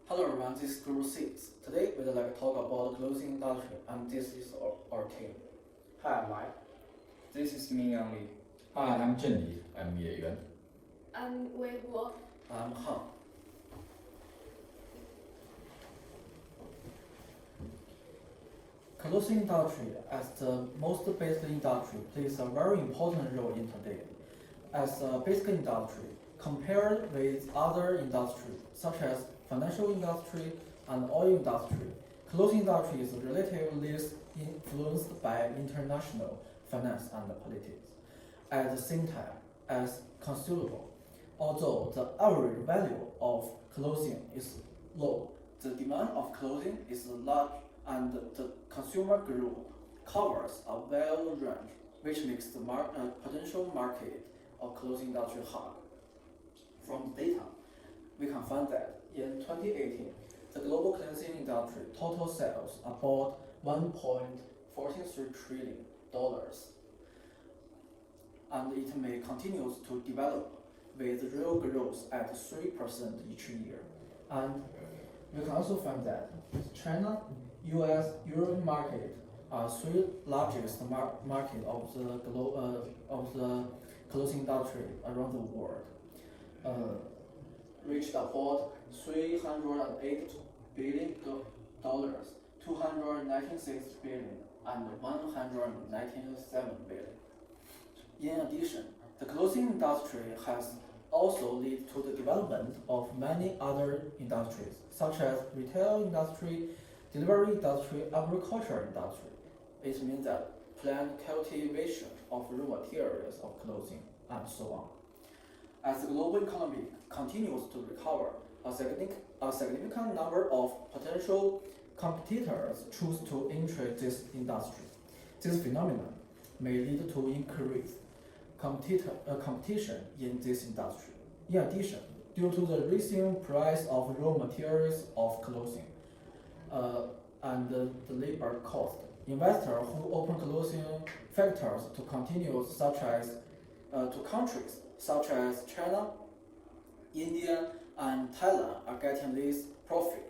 Hello everyone, this is Guru 6. Today we'd like to talk about the clothing industry and this is our team. Hi, I'm Mike. This is Ming Yang Li. Hi, I'm Zheng Li. I'm Ye Yuan. I'm Wei Guo. I'm Han. Clothing industry as the most basic industry plays a very important role in today. As a basic industry, compared with other industries such as financial industry and oil industry, clothing industry is relatively less influenced by international finance and politics. At the same time, as consumable, although the average value of clothing is low, the demand of clothing is large and the consumer group covers a wide range, which makes the potential market of clothing industry hard. From the data, we can find that in 2018, the global clothing industry total sales about $1.43 trillion, and it may continue to develop with real growth at 3% each year. And we can also find that China, US, European market are three largest market of the clothing industry around the world. Reached about $308 billion, $296 billion, and $197 billion. In addition, the clothing industry has also led to the development of many other industries, such as retail industry, delivery industry, agriculture industry. It means that plant cultivation of raw materials of clothing, and so on. As the global economy continues to recover, a significant number of potential competitors choose to enter this industry. This phenomenon may lead to increased competition in this industry. In addition, due to the rising price of raw materials of clothing and the labor cost, investors who open clothing factories to countries such as China, India, and Thailand are getting less profit.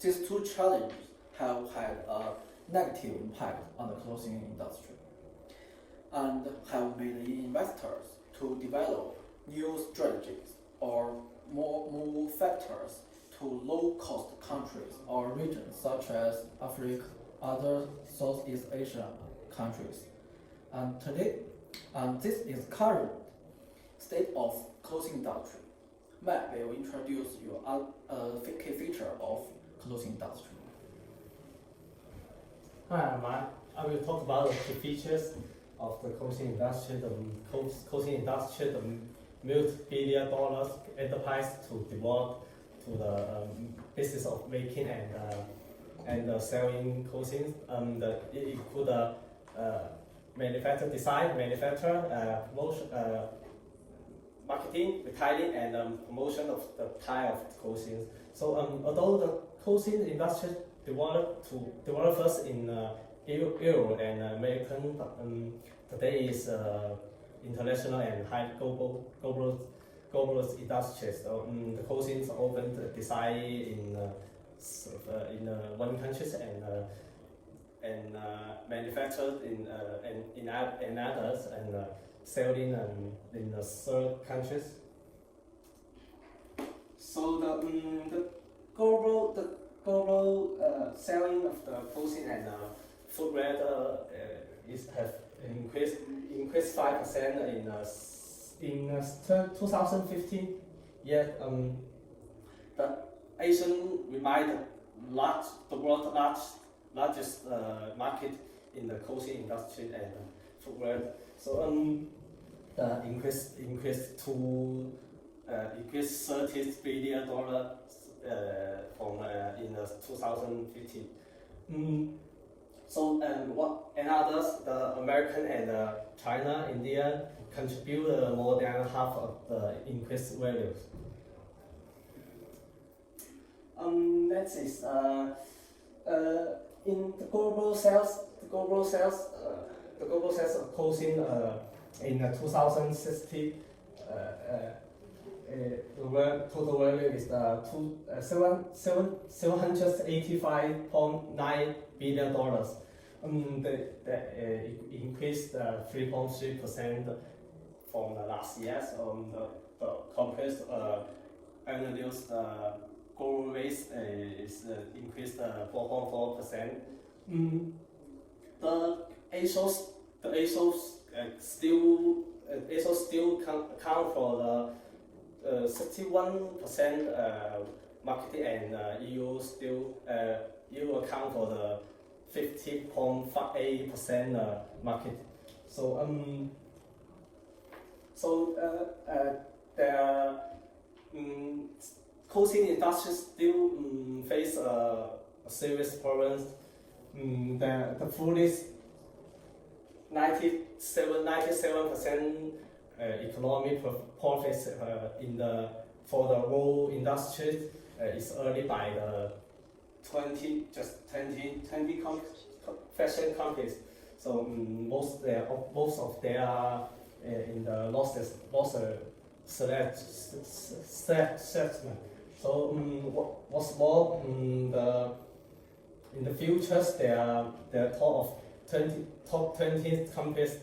These two challenges have had a negative impact on the clothing industry and have made investors to develop new strategies or move factors to low-cost countries or regions such as Africa, other Southeast Asian countries. And today, this is current state of clothing industry. Matt will introduce you a key feature of clothing industry. Hi, I'm Mike. I will talk about the key features of the clothing industry. The clothing industry, the multi-billion dollars enterprise to develop to the business of making and selling clothing. It includes manufacture, design, manufacture, promotion, marketing, retailing, and promotion of the type of clothing. So although the clothing industry developed first in Europe and American, today is international and high global industries. So, the clothing is often designed in one country and manufactured in others and selling in the third countries. So the global selling of the clothing and footwear have increased 5% in 2015. Yet the Asian remained the world's largest market in the clothing industry and footwear. So increased $30 billion from in 2015. So and others, the American and China, India contribute more than half of the increased values. Next is in the global sales of clothing in 2016 total value is $785.9 billion. It increased 3.3% from the last year. So the compressed annual growth rate is increased 4.4%. The ASOS still count for the 61% market, and EU account for the 50.8% market. The clothing industry still face serious problems. The fullest 97% economic profits for the whole industry is earned by the 20 fashion companies. So most of their in the loss segment. So what's more, in the futures, the top 20 companies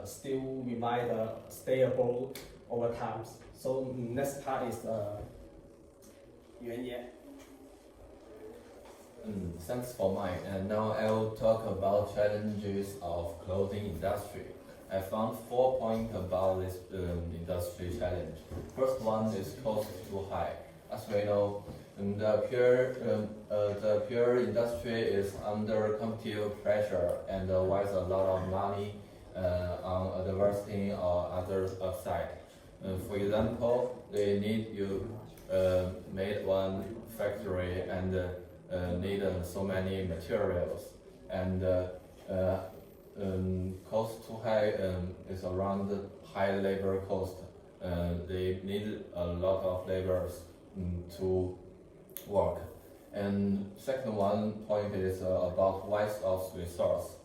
still remain stable over time. So next part is Yuan Ye. Thanks for Mike. And now I will talk about challenges of clothing industry. I found 4 points about this industry challenge. First one is cost too high. As we know, the pure industry is under competitive pressure and wastes a lot of money on advertising or other upside. For example, they need you made one factory and need so many materials, and cost too high is around high labor cost. They need a lot of laborers to work. And second one point is about waste of resource.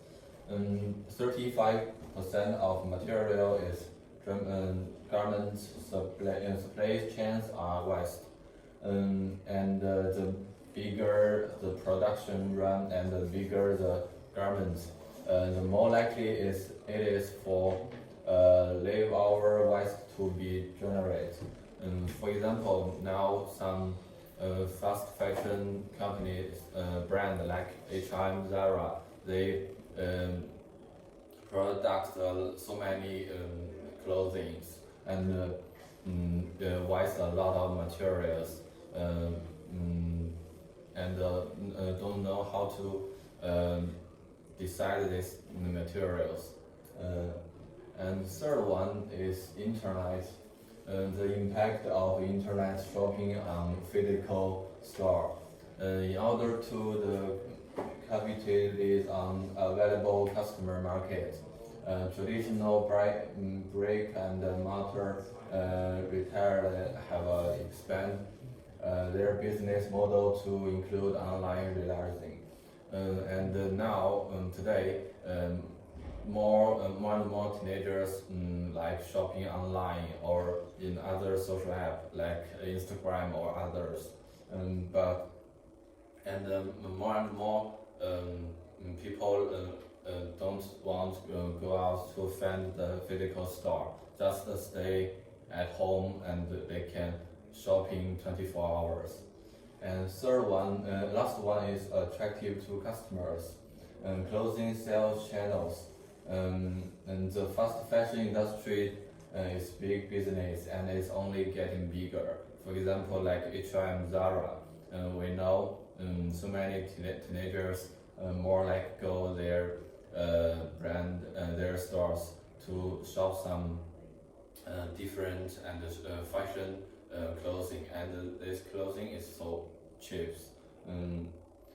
35% of material is garment supply chains are waste. And the bigger the production run and the bigger the garments, the more likely it is for labor hour waste to be generated. For example, now some fast fashion companies, brand like H&M, Zara, they product so many clothing and waste a lot of materials and don't know how to decide these materials. And third one is internet. The impact of internet shopping on physical store. In order to capitalize on available customer market, traditional brick and mortar retailer have expanded their business model to include online realizing. And now, today, more and more teenagers like shopping online or in other social apps like Instagram or others. More and more people don't want to go out to find the physical store. Just stay at home and they can shopping 24 hours. And third one, last one is attractive to customers. Clothing sales channels. And the fast fashion industry is big business and it's only getting bigger. For example, like H&M, Zara, we know so many teenagers more like go their brand, their stores to shop some different and fashion clothing, and this clothing is so cheap.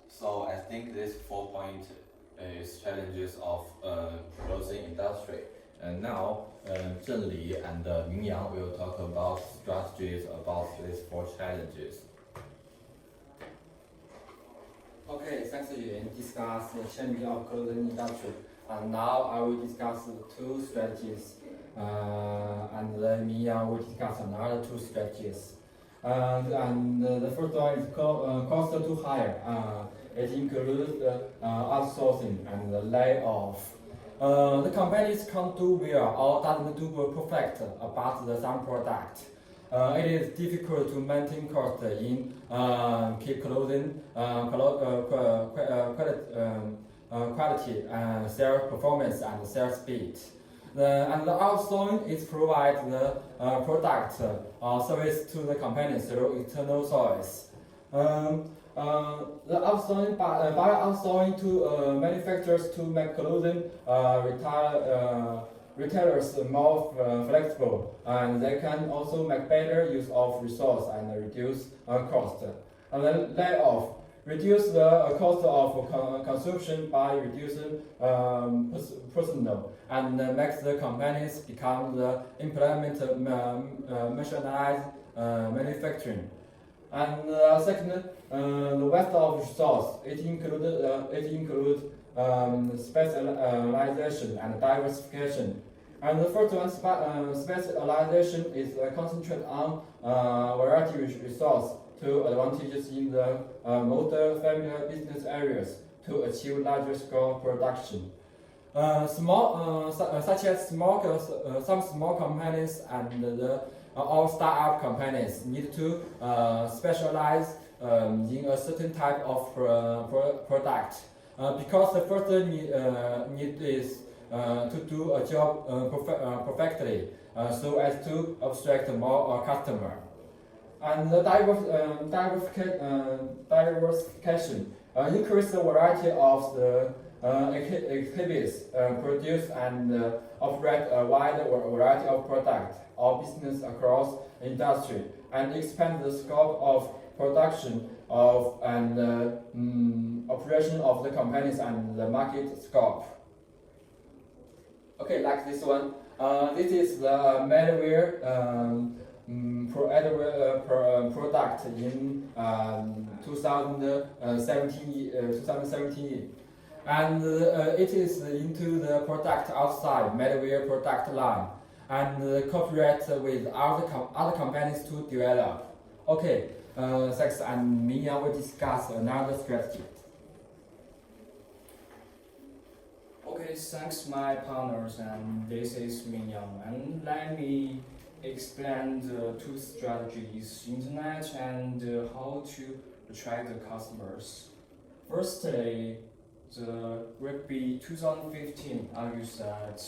So I think this 4 point is challenges of clothing industry. And now Zheng Li and Ming Yang will talk about strategies about these 4 challenges. Okay, thanks Yuan. Discuss the challenge of clothing industry. And now I will discuss 2 strategies and me will discuss another two strategies. The first one is cost too high. It includes outsourcing and the layoff. The companies can't do well or doesn't do perfect about some product. It is difficult to maintain cost in keep clothing quality, sales performance, and sales speed. And the outsourcing is provide the product or service to the company through external source. The outsourcing by outsourcing to manufacturers to make clothing, retailers more flexible, and they can also make better use of resource and reduce cost. And then layoff. Reduce the cost of consumption by reducing personnel and makes the companies become the implement mechanized manufacturing. And second, the waste of resource. It includes specialization and diversification. And the first one, specialization is concentrate on variety resource to advantages in the multi-family business areas to achieve larger scale production. Such as some small companies and the all startup companies need to specialize in a certain type of product because the first need is to do a job perfectly so as to attract more customer. And the diversification increase the variety of the exhibits produce and operate a wide variety of products or business across industry and expand the scope of production of and operation of the companies and the market scope. Okay, like this one. This is the malware product in 2017, and it is into the product outside malware product line and cooperate with other companies to develop. Okay, thanks, and Mia will discuss another strategy. Okay, thanks my partners, and this is Mingyang, and let me explain the two strategies, internet and how to attract the customers. Firstly, the RIGB 2015 argues that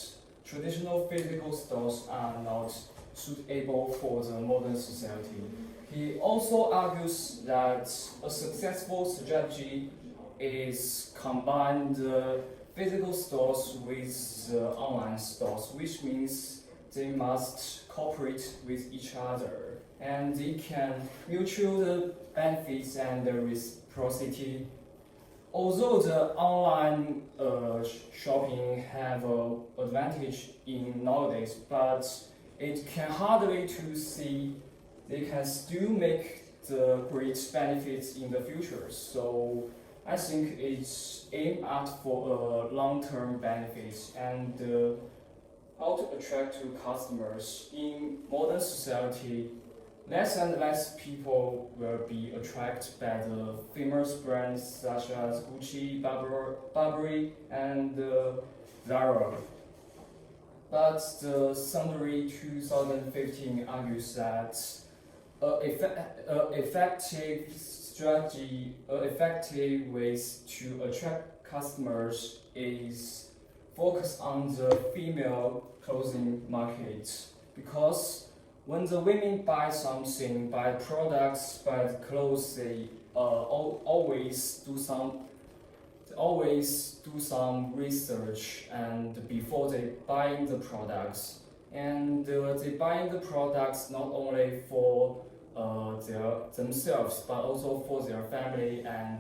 traditional physical stores are not suitable for the modern society. He also argues that a successful strategy is combine the physical stores with the online stores, which means they must cooperate with each other and they can mutual benefits and reciprocity. Although the online shopping have an advantage in nowadays, but it can hardly to see they can still make the great benefits in the future. So I think it's aimed at for a long-term benefits and how to attract to customers in modern society. Less and less people will be attracted by the famous brands such as Gucci, Burberry, and Zara. But the Summary 2015 argues that effective strategy, effective ways to attract customers is focus on the female clothing market, because when the women buy something, buy products, buy clothes, they always do some research and before they buying the products, and they buying the products not only for themselves but also for their family and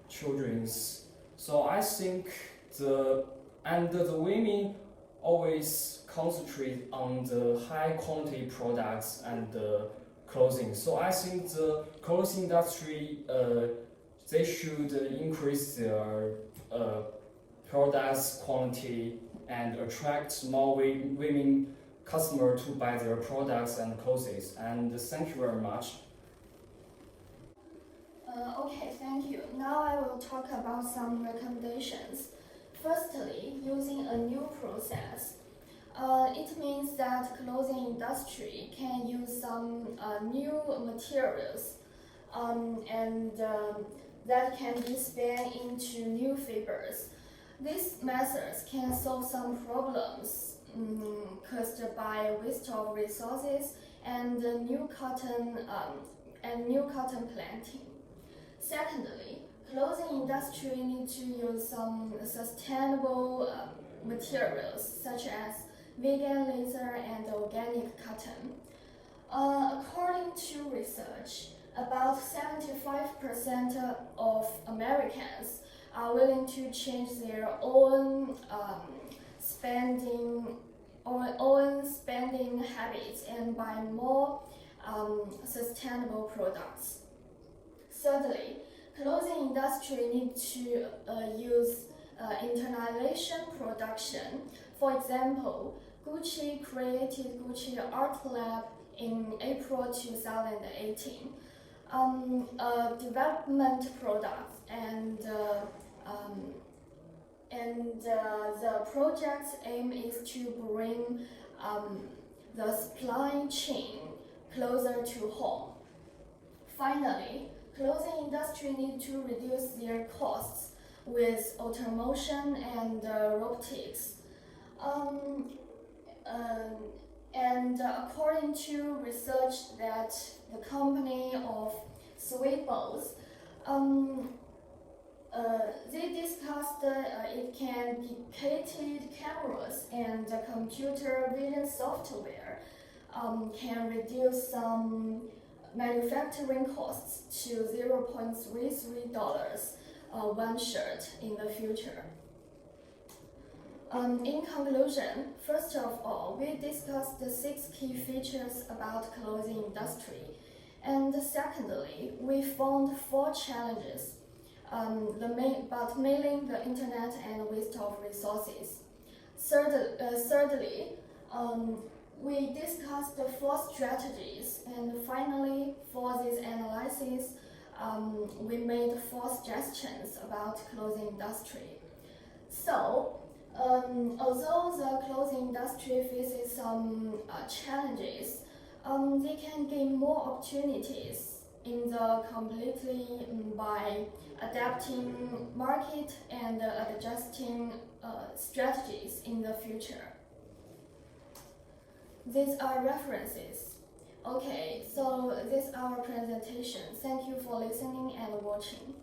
children's. So I think the women always concentrate on the high quality products and clothing. So I think the clothing industry they should increase their products quality and attract more women customer to buy their products and clothes. And thank you very much. Okay, thank you. Now I will talk about some recommendations. Firstly, using a new process. It means that clothing industry can use some new materials that can be spun into new fibers. These methods can solve some problems caused by waste of resources and new cotton planting. Secondly, clothing industry needs to use some sustainable materials such as vegan leather and organic cotton. According to research, about 75% of Americans are willing to change their own spending habits and buy more sustainable products. Thirdly, clothing industry needs to use internalization production. For example, Gucci created Gucci Art Lab in April 2018. Development products and the project's aim is to bring the supply chain closer to home. Finally, clothing industry needs to reduce their costs with automation and robotics. And according to research that the company of Sweetballs, they discussed it can dedicated cameras and computer vision software can reduce some manufacturing costs to $0.33 one shirt in the future. In conclusion, first of all, we discussed the 6 key features about clothing industry. And secondly, we found 4 challenges, but mainly the internet and waste of resources. Thirdly, we discussed the 4 strategies, and finally, for this analysis, we made 4 suggestions about clothing industry. So, although the clothing industry faces some challenges, they can gain more opportunities in the completely by adapting market and adjusting strategies in the future. These are references. Okay, so this is our presentation. Thank you for listening and watching.